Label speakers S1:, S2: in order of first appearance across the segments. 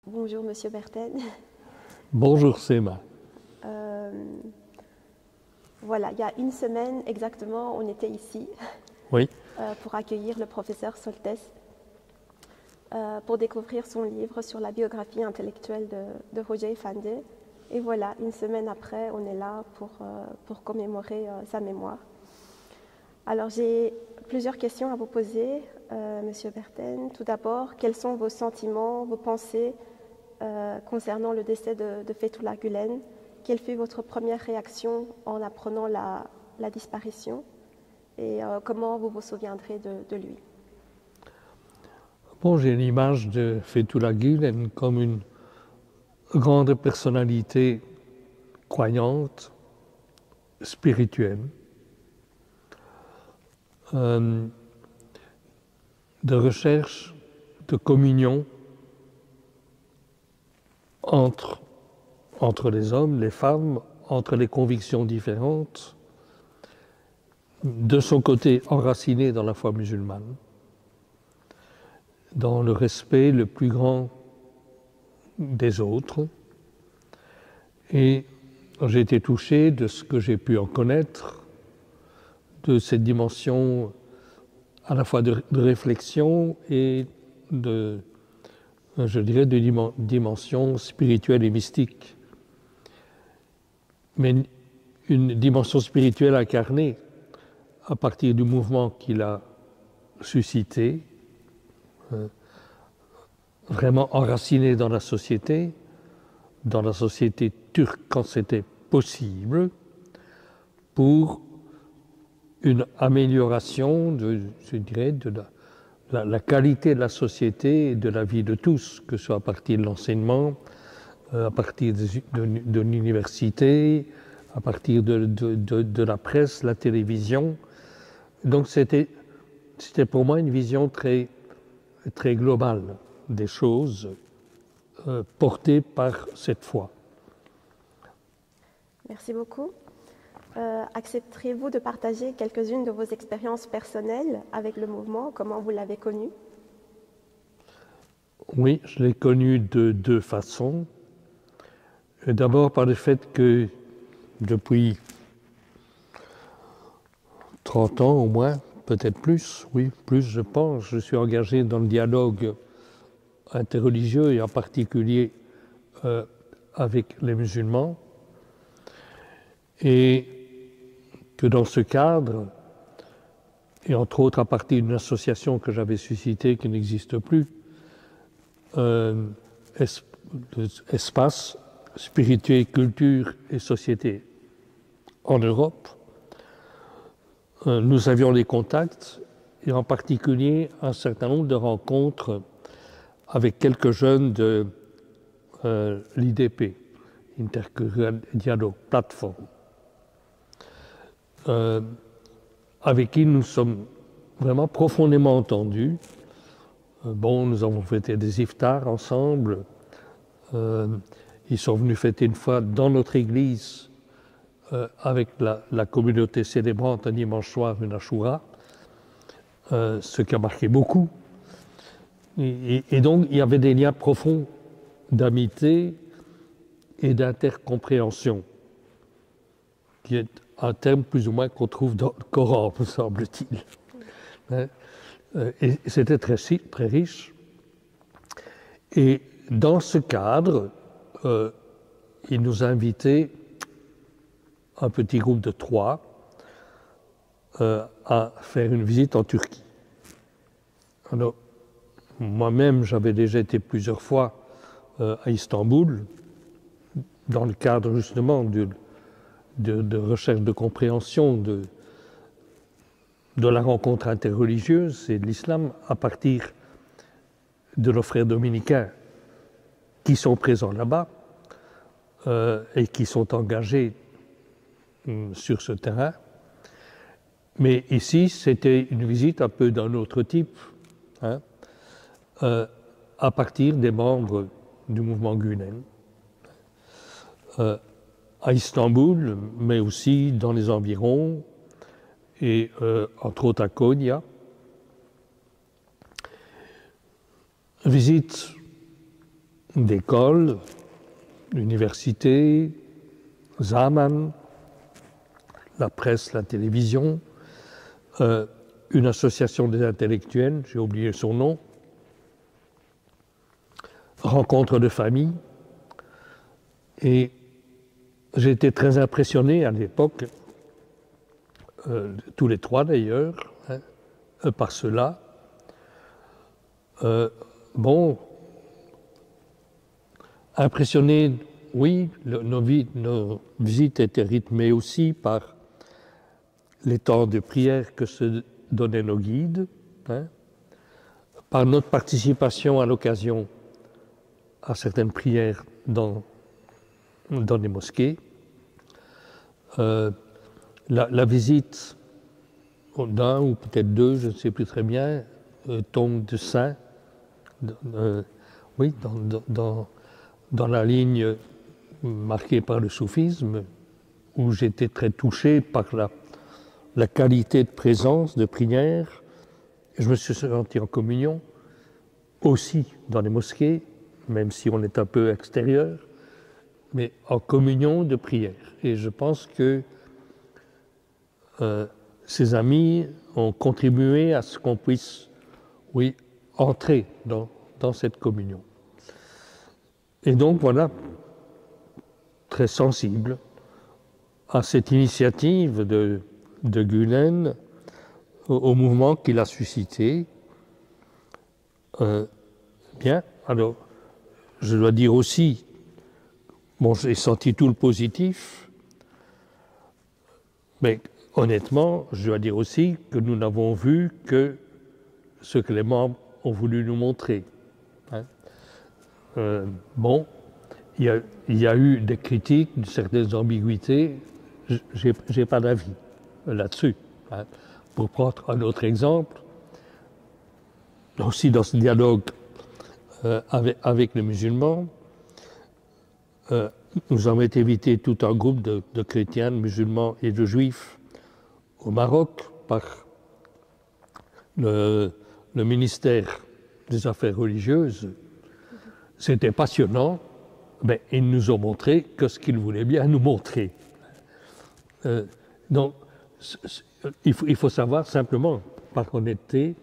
S1: Bonjour Monsieur Berten.
S2: Bonjour Sema.
S1: Voilà, il y a une semaine exactement, on était ici
S2: Oui.
S1: Pour accueillir le professeur Soltes pour découvrir son livre sur la biographie intellectuelle de Roger Fandé. Et voilà, une semaine après, on est là pour commémorer sa mémoire. Alors j'ai plusieurs questions à vous poser, Monsieur Berten. Tout d'abord, quels sont vos sentiments, vos pensées concernant le décès de Fethullah Gülen? Quelle fut votre première réaction en apprenant la disparition? Et comment vous vous souviendrez de lui?
S2: Bon, j'ai l'image de Fethullah Gülen comme une grande personnalité croyante, spirituelle, de recherche, de communion entre les hommes, les femmes, entre les convictions différentes, de son côté enraciné dans la foi musulmane, dans le respect le plus grand des autres. Et j'ai été touché de ce que j'ai pu en connaître, de cette dimension à la fois de réflexion et de dimension spirituelle et mystique. Mais une dimension spirituelle incarnée à partir du mouvement qu'il a suscité, vraiment enraciné dans la société turque quand c'était possible, pour une amélioration, je dirais, de la qualité de la société et de la vie de tous, que ce soit à partir de l'enseignement, à partir de l'université, à partir de la presse, la télévision. Donc c'était pour moi une vision très, très globale des choses portée par cette foi.
S1: Merci beaucoup. Accepteriez-vous de partager quelques-unes de vos expériences personnelles avec le mouvement? Comment vous l'avez connu?
S2: Oui, je l'ai connu de deux façons. D'abord par le fait que depuis 30 ans au moins, peut-être plus, oui, plus je pense, je suis engagé dans le dialogue interreligieux et en particulier avec les musulmans. Et que dans ce cadre, et entre autres à partir d'une association que j'avais suscitée qui n'existe plus, Espace, Spiritualité, Culture et Société en Europe, nous avions des contacts et en particulier un certain nombre de rencontres avec quelques jeunes de l'IDP, Intercultural Dialogue Platform, avec qui nous sommes vraiment profondément entendus. Nous avons fêté des iftars ensemble. Ils sont venus fêter une fois dans notre église avec la communauté célébrante un dimanche soir une Ashura, ce qui a marqué beaucoup. Et donc, il y avait des liens profonds d'amitié et d'intercompréhension, qui est un terme plus ou moins qu'on trouve dans le Coran, me semble-t-il. Et c'était très riche. Et dans ce cadre, il nous a invités, un petit groupe de 3, à faire une visite en Turquie. Alors, moi-même, j'avais déjà été plusieurs fois à Istanbul, dans le cadre justement de recherche de compréhension de la rencontre interreligieuse et de l'islam à partir de nos frères dominicains qui sont présents là-bas et qui sont engagés sur ce terrain. Mais ici, c'était une visite un peu d'un autre type, à partir des membres du mouvement Gülen, à Istanbul, mais aussi dans les environs, et entre autres à Konya. Visite d'écoles, universités, Zaman, la presse, la télévision, une association des intellectuels, j'ai oublié son nom, rencontres de famille. Et j'ai été très impressionné à l'époque, tous les trois d'ailleurs, par cela. Bon, impressionné, oui, nos visites étaient rythmées aussi par les temps de prière que se donnaient nos guides, par notre participation à l'occasion à certaines prières dans les mosquées. La visite d'un ou peut-être deux, je ne sais plus très bien, tombe de saint, oui, dans la ligne marquée par le soufisme, où j'étais très touché par la qualité de présence, de prière. Je me suis senti en communion, aussi dans les mosquées, même si on est un peu extérieur, mais en communion de prière. Et je pense que ces amis ont contribué à ce qu'on puisse, oui, entrer dans cette communion. Et donc, voilà, très sensible à cette initiative de Gülen, au mouvement qu'il a suscité. Bien, alors, je dois dire aussi, bon, j'ai senti tout le positif, mais honnêtement, je dois dire aussi que nous n'avons vu que ce que les membres ont voulu nous montrer. Bon, il y a eu des critiques, certaines ambiguïtés, j'ai pas d'avis là-dessus. Pour prendre un autre exemple, aussi dans ce dialogue avec les musulmans, nous avons été invités tout un groupe de chrétiens, de musulmans et de juifs au Maroc par le ministère des Affaires religieuses. C'était passionnant, mais ils nous ont montré que ce qu'ils voulaient bien nous montrer. Donc, il faut savoir simplement, par honnêteté,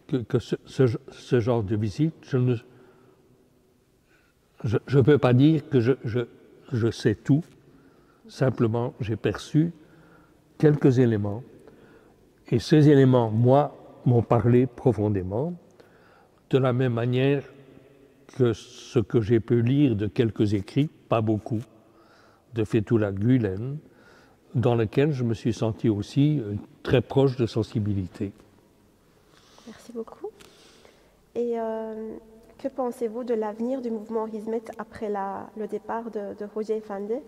S2: que ce genre de visite, je ne peux pas dire que je sais tout. Simplement, j'ai perçu quelques éléments. Et ces éléments, moi, m'ont parlé profondément, de la même manière que ce que j'ai pu lire de quelques écrits, pas beaucoup, de Fethullah Gülen, dans lequel je me suis senti aussi très proche de sensibilité.
S1: Merci beaucoup. Et que pensez-vous de l'avenir du mouvement Hizmet après le départ de Roger Efendi?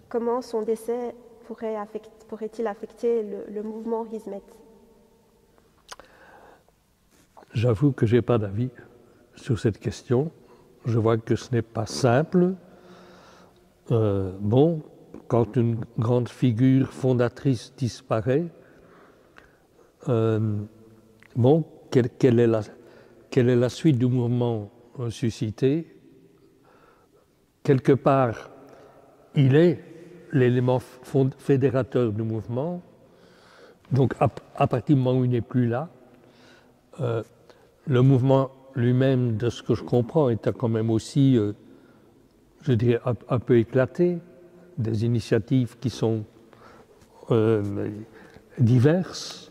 S1: Comment son décès pourrait-il affecter le mouvement Hizmet?
S2: J'avoue que je n'ai pas d'avis sur cette question. Je vois que ce n'est pas simple. Bon, quand une grande figure fondatrice disparaît, bon, quelle est la suite du mouvement suscité? Quelque part, il est l'élément fédérateur du mouvement. Donc, à partir du moment où il n'est plus là, le mouvement lui-même, de ce que je comprends, est quand même aussi, je dirais, un peu éclaté, des initiatives qui sont diverses.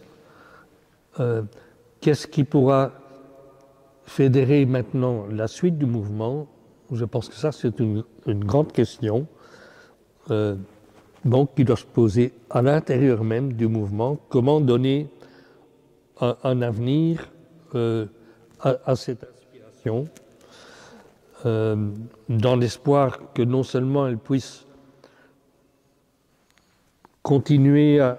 S2: Qu'est-ce qui pourra fédérer maintenant la suite du mouvement? Je pense que ça, c'est une grande question, donc qui doit se poser à l'intérieur même du mouvement. Comment donner un avenir à cette inspiration, dans l'espoir que non seulement elle puisse continuer à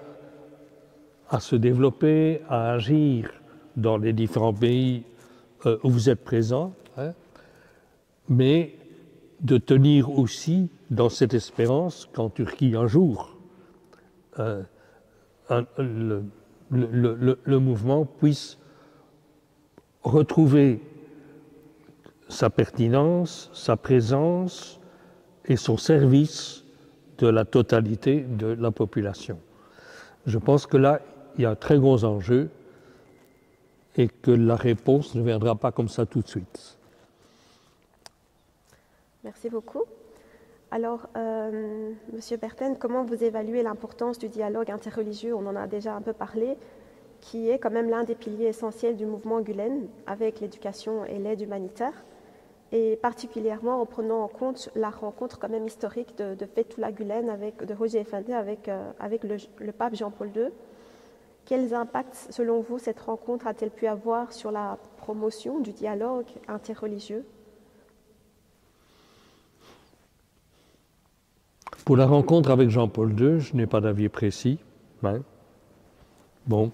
S2: se développer, à agir dans les différents pays où vous êtes présents, mais de tenir aussi dans cette espérance qu'en Turquie, un jour, le mouvement puisse retrouver sa pertinence, sa présence et son service de la totalité de la population. Je pense que là, il y a un très gros enjeu et que la réponse ne viendra pas comme ça tout de suite.
S1: Merci beaucoup. Alors, Monsieur Berten, comment vous évaluez l'importance du dialogue interreligieux? On en a déjà un peu parlé, qui est quand même l'un des piliers essentiels du mouvement Gülen avec l'éducation et l'aide humanitaire, et particulièrement en prenant en compte la rencontre quand même historique de Fethullah Gülen de Roger Effendi avec le pape Jean-Paul II. Quels impacts, selon vous, cette rencontre a-t-elle pu avoir sur la promotion du dialogue interreligieux?
S2: Pour la rencontre avec Jean-Paul II, je n'ai pas d'avis précis. Hein. Bon,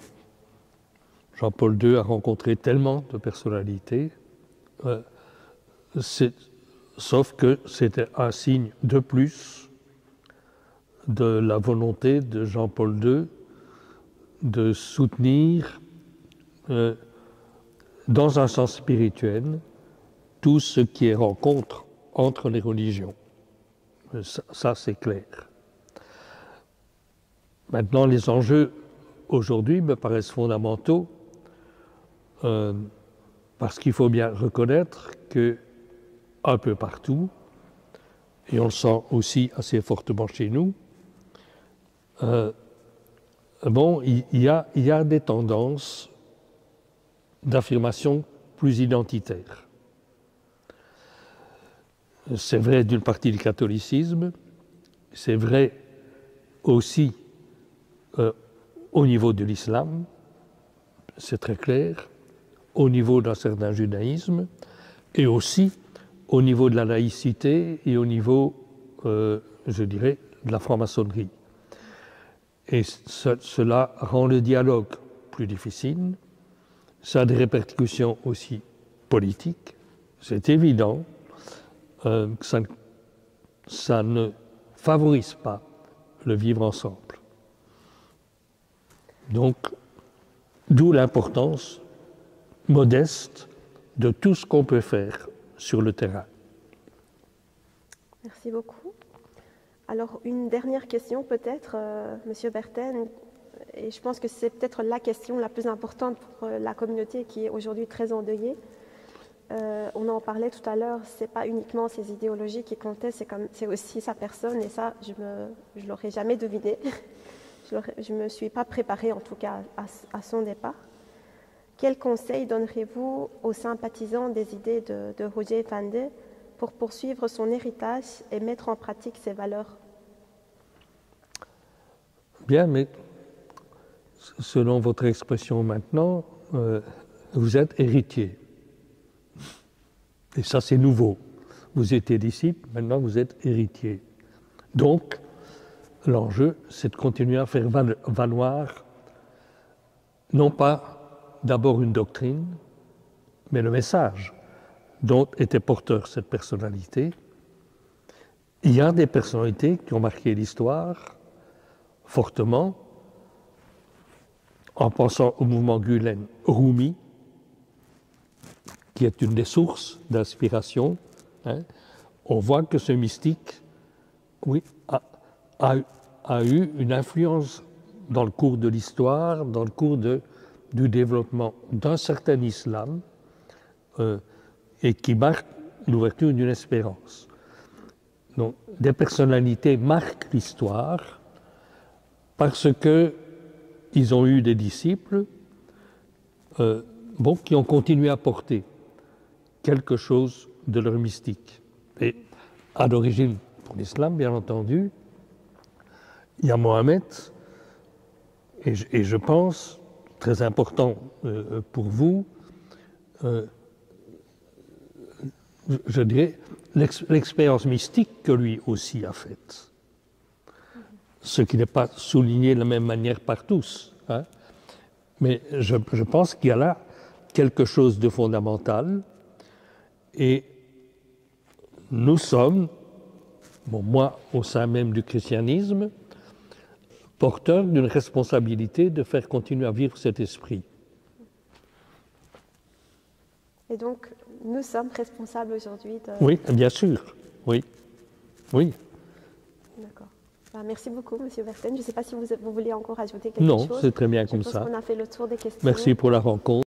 S2: Jean-Paul II a rencontré tellement de personnalités, sauf que c'était un signe de plus de la volonté de Jean-Paul II de soutenir, dans un sens spirituel, tout ce qui est rencontre entre les religions. Ça, c'est clair. Maintenant, les enjeux aujourd'hui me paraissent fondamentaux parce qu'il faut bien reconnaître qu'un peu partout, et on le sent aussi assez fortement chez nous, il y a des tendances d'affirmation plus identitaires. C'est vrai d'une partie du catholicisme, c'est vrai aussi au niveau de l'islam, c'est très clair, au niveau d'un certain judaïsme, et aussi au niveau de la laïcité et au niveau, je dirais, de la franc-maçonnerie. Et cela rend le dialogue plus difficile, ça a des répercussions aussi politiques, c'est évident. Ça ne favorise pas le vivre ensemble. Donc, d'où l'importance modeste de tout ce qu'on peut faire sur le terrain.
S1: Merci beaucoup. Alors, une dernière question peut-être, Monsieur Berten, et je pense que c'est peut-être la question la plus importante pour la communauté qui est aujourd'hui très endeuillée. On en parlait tout à l'heure, c'est pas uniquement ses idéologies qui comptaient, c'est aussi sa personne, et ça, je l'aurais jamais deviné. Je me suis pas préparée, en tout cas, à son départ. Quels conseils donneriez-vous aux sympathisants des idées de Roger Effendi pour poursuivre son héritage et mettre en pratique ses valeurs?
S2: Bien, mais selon votre expression maintenant, vous êtes héritier. Et ça, c'est nouveau. Vous étiez disciple, maintenant vous êtes héritier. Donc, l'enjeu, c'est de continuer à faire valoir, non pas d'abord une doctrine, mais le message dont était porteur cette personnalité. Il y a des personnalités qui ont marqué l'histoire fortement, en pensant au mouvement Gülen, Rumi, qui est une des sources d'inspiration, hein, on voit que ce mystique, oui, a eu une influence dans le cours de l'histoire, dans le cours du développement d'un certain islam, et qui marque l'ouverture d'une espérance. Donc, des personnalités marquent l'histoire parce qu'ils ont eu des disciples qui ont continué à porter quelque chose de leur mystique. Et à l'origine, pour l'islam, bien entendu, il y a Mohammed, et je pense, très important pour vous, je dirais, l'expérience mystique que lui aussi a faite. Ce qui n'est pas souligné de la même manière par tous. Hein. Mais je pense qu'il y a là quelque chose de fondamental. Et nous sommes, moi au sein même du christianisme, porteurs d'une responsabilité de faire continuer à vivre cet esprit.
S1: Et donc, nous sommes responsables aujourd'hui de...
S2: Oui, bien sûr. Oui. Oui.
S1: D'accord. Merci beaucoup, Monsieur Verten. Je ne sais pas si vous voulez encore ajouter quelque chose.
S2: Non, c'est très bien comme
S1: Je
S2: ça.
S1: pense qu'on a fait le tour des questions.
S2: Merci pour la rencontre.